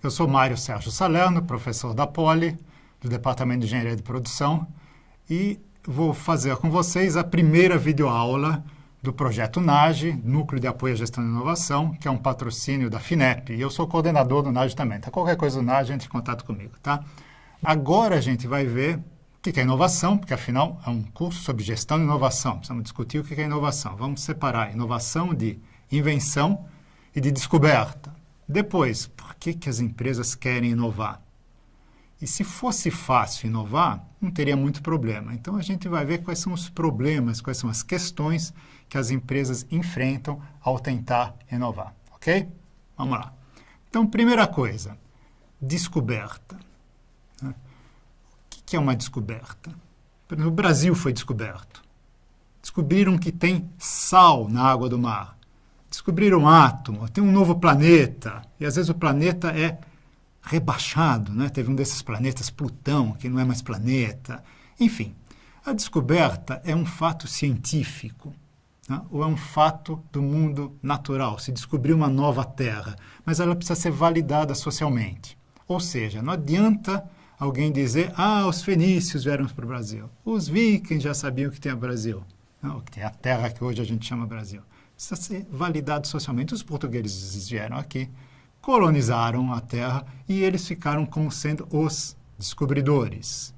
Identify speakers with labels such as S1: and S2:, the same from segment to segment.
S1: Eu sou Mário Sérgio Salerno, professor da Poli, do Departamento de Engenharia de Produção, e vou fazer com vocês a primeira videoaula do projeto NAGE, Núcleo de Apoio à Gestão e Inovação, que é um patrocínio da FINEP, e eu sou coordenador do NAGE também. Então, qualquer coisa do NAGE, entre em contato comigo, tá? Agora a gente vai ver o que é inovação, porque afinal é um curso sobre gestão e inovação. Precisamos discutir o que é inovação. Vamos separar inovação de invenção e de descoberta. Depois, por que as empresas querem inovar? E se fosse fácil inovar, não teria muito problema. Então a gente vai ver quais são os problemas, quais são as questões que as empresas enfrentam ao tentar inovar, ok? Vamos lá. Então, primeira coisa, descoberta. O que é uma descoberta? O Brasil foi descoberto. Descobriram que tem sal na água do mar. Descobriram um átomo, tem um novo planeta. E às vezes o planeta é rebaixado, né? Teve um desses planetas, Plutão, que não é mais planeta. Enfim, a descoberta é um fato científico, né? Ou é um fato do mundo natural. Se descobriu uma nova Terra, mas ela precisa ser validada socialmente. Ou seja, não adianta alguém dizer, os fenícios vieram para o Brasil. Os vikings já sabiam que tem o Brasil, não, que tem a terra que hoje a gente chama Brasil. Precisa ser validado socialmente. Os portugueses vieram aqui, colonizaram a terra e eles ficaram como sendo os descobridores.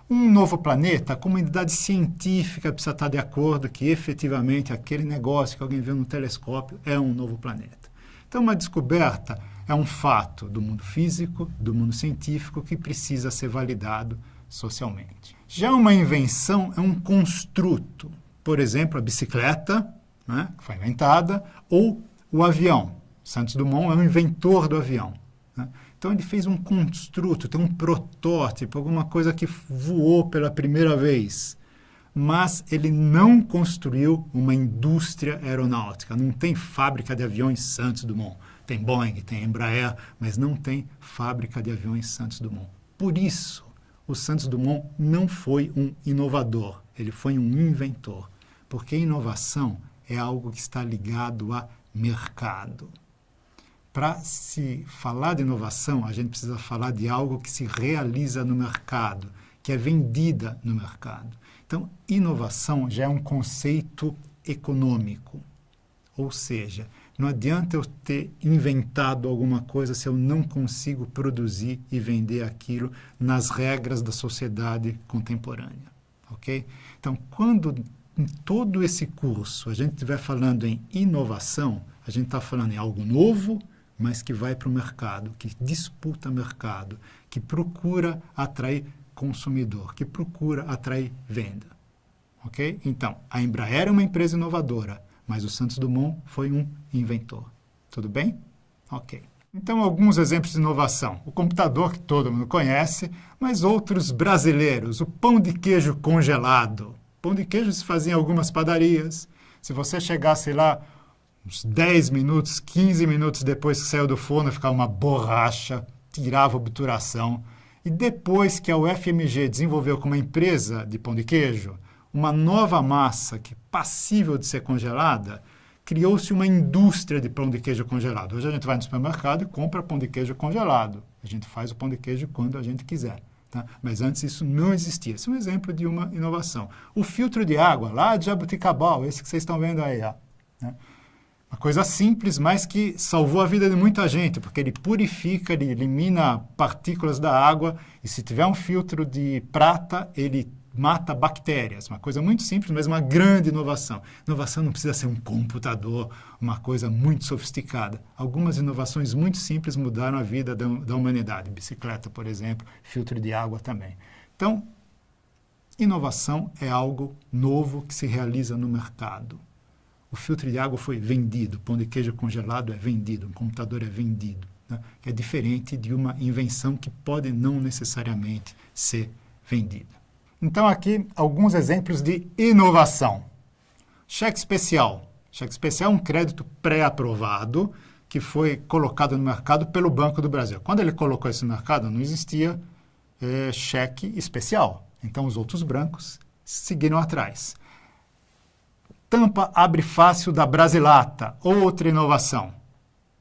S1: Um novo planeta, a comunidade científica precisa estar de acordo que efetivamente aquele negócio que alguém viu no telescópio é um novo planeta. Então, uma descoberta é um fato do mundo físico, do mundo científico, que precisa ser validado socialmente. Já uma invenção é um construto. Por exemplo, a bicicleta, né, que foi inventada, ou o avião. Santos Dumont é um inventor do avião, né? Então, ele fez um construto, tem um protótipo, alguma coisa que voou pela primeira vez. Mas ele não construiu uma indústria aeronáutica. Não tem fábrica de aviões Santos Dumont. Tem Boeing, tem Embraer, mas não tem fábrica de aviões Santos Dumont. Por isso, o Santos Dumont não foi um inovador, ele foi um inventor. Porque inovação é algo que está ligado a mercado. Para se falar de inovação, a gente precisa falar de algo que se realiza no mercado, que é vendida no mercado. Então, inovação já é um conceito econômico. Ou seja, não adianta eu ter inventado alguma coisa se eu não consigo produzir e vender aquilo nas regras da sociedade contemporânea. Ok? Então, quando em todo esse curso a gente estiver falando em inovação, a gente está falando em algo novo, mas que vai para o mercado, que disputa mercado, que procura atrair consumidor, que procura atrair venda. Ok? Então, a Embraer é uma empresa inovadora, mas o Santos Dumont foi um inventor. Tudo bem? Ok. Então, alguns exemplos de inovação. O computador, que todo mundo conhece, mas outros brasileiros. O pão de queijo congelado. Pão de queijo se fazia em algumas padarias. Se você chegasse lá uns 10 minutos, 15 minutos depois que saiu do forno, ficava uma borracha, tirava a obturação. E depois que a UFMG desenvolveu como uma empresa de pão de queijo, uma nova massa que passível de ser congelada, criou-se uma indústria de pão de queijo congelado. Hoje a gente vai no supermercado e compra pão de queijo congelado. A gente faz o pão de queijo quando a gente quiser. Tá? Mas antes isso não existia. Esse é um exemplo de uma inovação. O filtro de água, lá de Jabuticabal, esse que vocês estão vendo aí, ó, né? Uma coisa simples, mas que salvou a vida de muita gente, porque ele purifica, ele elimina partículas da água, e se tiver um filtro de prata, ele mata bactérias. Uma coisa muito simples, mas uma grande inovação. Inovação não precisa ser um computador, uma coisa muito sofisticada. Algumas inovações muito simples mudaram a vida da humanidade. Bicicleta, por exemplo, filtro de água também. Então, inovação é algo novo que se realiza no mercado. O filtro de água foi vendido, o pão de queijo congelado é vendido, um computador é vendido, né? É diferente de uma invenção que pode não necessariamente ser vendida. Então, aqui, alguns exemplos de inovação. Cheque especial. Cheque especial é um crédito pré-aprovado que foi colocado no mercado pelo Banco do Brasil. Quando ele colocou isso no mercado, não existia cheque especial. Então, os outros bancos seguiram atrás. Tampa abre fácil da Brasilata, outra inovação.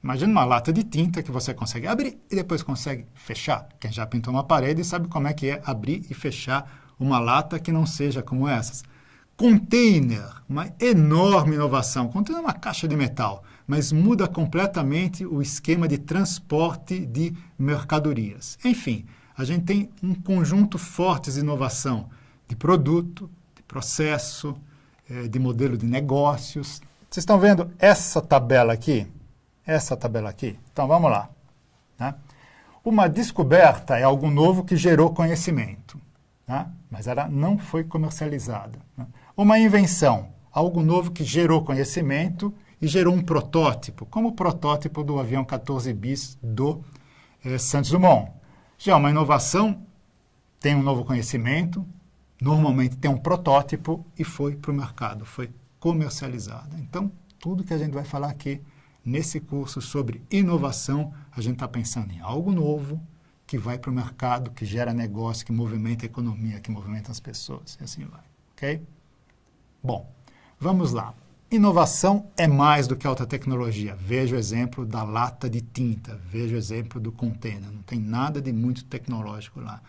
S1: Imagina uma lata de tinta que você consegue abrir e depois consegue fechar. Quem já pintou uma parede sabe como é que é abrir e fechar uma lata que não seja como essas. Container, uma enorme inovação. Container é uma caixa de metal, mas muda completamente o esquema de transporte de mercadorias. Enfim, a gente tem um conjunto forte de inovação de produto, de processo, de modelo de negócios. Vocês estão vendo essa tabela aqui? Essa tabela aqui? Então, vamos lá. Né? Uma descoberta é algo novo que gerou conhecimento, né? Mas ela não foi comercializada. Né? Uma invenção, algo novo que gerou conhecimento e gerou um protótipo, como o protótipo do avião 14 bis do Santos Dumont. Já uma inovação tem um novo conhecimento, normalmente tem um protótipo e foi para o mercado, foi comercializada. Então, tudo que a gente vai falar aqui nesse curso sobre inovação, a gente está pensando em algo novo que vai para o mercado, que gera negócio, que movimenta a economia, que movimenta as pessoas, e assim vai. Ok? Bom, vamos lá. Inovação é mais do que alta tecnologia. Veja o exemplo da lata de tinta, veja o exemplo do container. Não tem nada de muito tecnológico lá.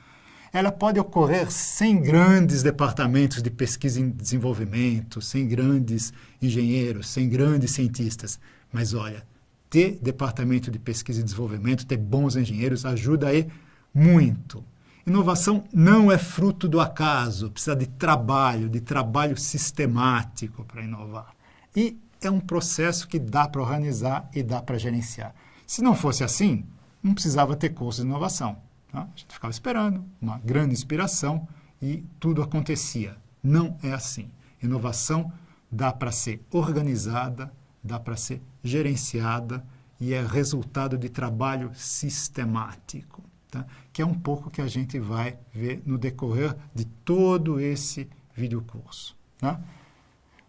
S1: Ela pode ocorrer sem grandes departamentos de pesquisa e desenvolvimento, sem grandes engenheiros, sem grandes cientistas. Mas olha, ter departamento de pesquisa e desenvolvimento, ter bons engenheiros, ajuda aí muito. Inovação não é fruto do acaso, precisa de trabalho sistemático para inovar. E é um processo que dá para organizar e dá para gerenciar. Se não fosse assim, não precisava ter curso de inovação. Tá? A gente ficava esperando uma grande inspiração e tudo acontecia. Não é assim. Inovação dá para ser organizada, dá para ser gerenciada e é resultado de trabalho sistemático, tá? Que é um pouco que a gente vai ver no decorrer de todo esse videocurso. Tá?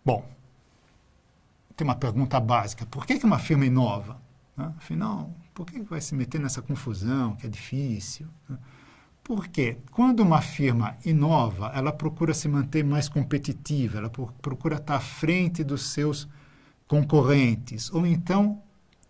S1: Bom, tem uma pergunta básica. Por que uma firma inova? Tá? Afinal, por que vai se meter nessa confusão que é difícil? Tá? Porque quando uma firma inova, ela procura se manter mais competitiva, ela procura estar à frente dos seus concorrentes, ou então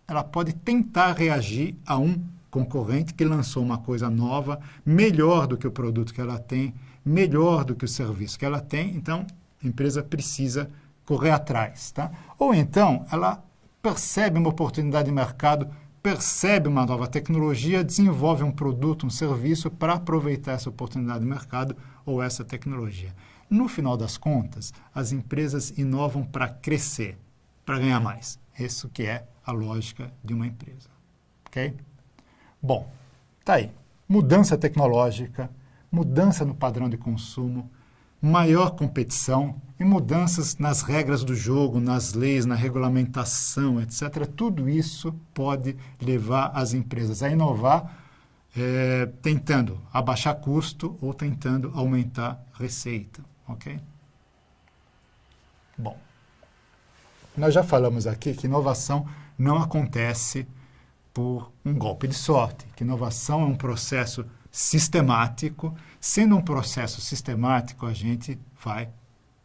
S1: ela pode tentar reagir a um concorrente que lançou uma coisa nova, melhor do que o produto que ela tem, melhor do que o serviço que ela tem, então a empresa precisa correr atrás. Tá? Ou então ela percebe uma oportunidade de mercado, percebe uma nova tecnologia, desenvolve um produto, um serviço para aproveitar essa oportunidade de mercado ou essa tecnologia. No final das contas, as empresas inovam para crescer, para ganhar mais. Isso que é a lógica de uma empresa. Ok? Bom, tá aí. Mudança tecnológica, mudança no padrão de consumo, maior competição e mudanças nas regras do jogo, nas leis, na regulamentação, etc. Tudo isso pode levar as empresas a inovar, tentando abaixar custo ou tentando aumentar receita. Ok? Bom, nós já falamos aqui que inovação não acontece por um golpe de sorte, que inovação é um processo sistemático. Sendo um processo sistemático, a gente vai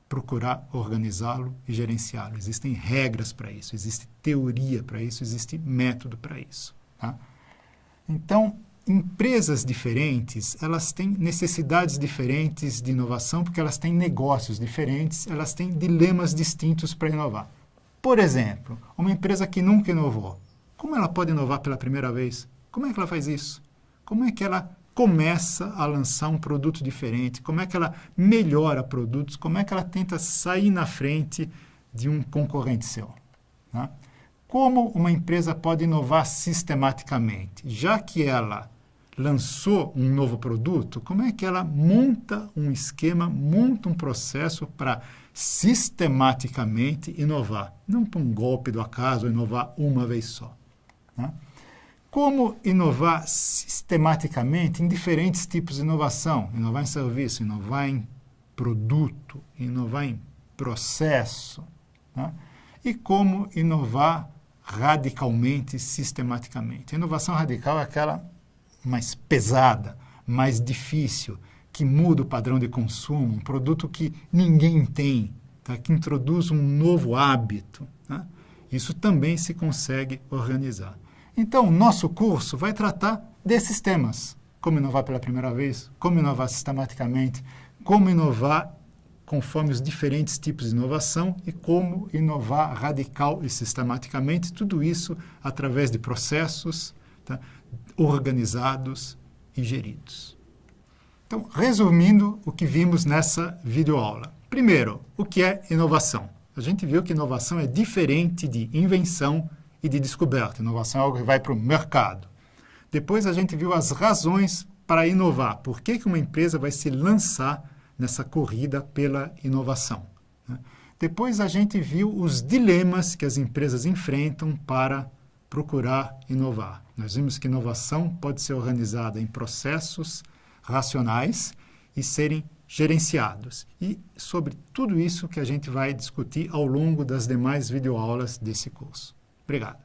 S1: procurar organizá-lo e gerenciá-lo. Existem regras para isso, existe teoria para isso, existe método para isso. Tá? Então, empresas diferentes, elas têm necessidades diferentes de inovação, porque elas têm negócios diferentes, elas têm dilemas distintos para inovar. Por exemplo, uma empresa que nunca inovou, como ela pode inovar pela primeira vez? Como é que ela faz isso? Como é que ela começa a lançar um produto diferente? Como é que ela melhora produtos? Como é que ela tenta sair na frente de um concorrente seu? Tá? Como uma empresa pode inovar sistematicamente? Já que ela lançou um novo produto, como é que ela monta um esquema, monta um processo para sistematicamente inovar? Não por um golpe do acaso, inovar uma vez só. Tá? Como inovar sistematicamente em diferentes tipos de inovação? Inovar em serviço, inovar em produto, inovar em processo. Tá? E como inovar radicalmente, sistematicamente? A inovação radical é aquela mais pesada, mais difícil, que muda o padrão de consumo, um produto que ninguém tem, tá? Que introduz um novo hábito. Tá? Isso também se consegue organizar. Então, o nosso curso vai tratar desses temas. Como inovar pela primeira vez, como inovar sistematicamente, como inovar conforme os diferentes tipos de inovação e como inovar radical e sistematicamente, tudo isso através de processos, tá, organizados e geridos. Então, resumindo o que vimos nessa videoaula. Primeiro, o que é inovação? A gente viu que inovação é diferente de invenção e de descoberta. Inovação é algo que vai para o mercado. Depois a gente viu as razões para inovar. Por que uma empresa vai se lançar nessa corrida pela inovação? Depois a gente viu os dilemas que as empresas enfrentam para procurar inovar. Nós vimos que inovação pode ser organizada em processos racionais e serem gerenciados. E sobre tudo isso que a gente vai discutir ao longo das demais videoaulas desse curso. Obrigado.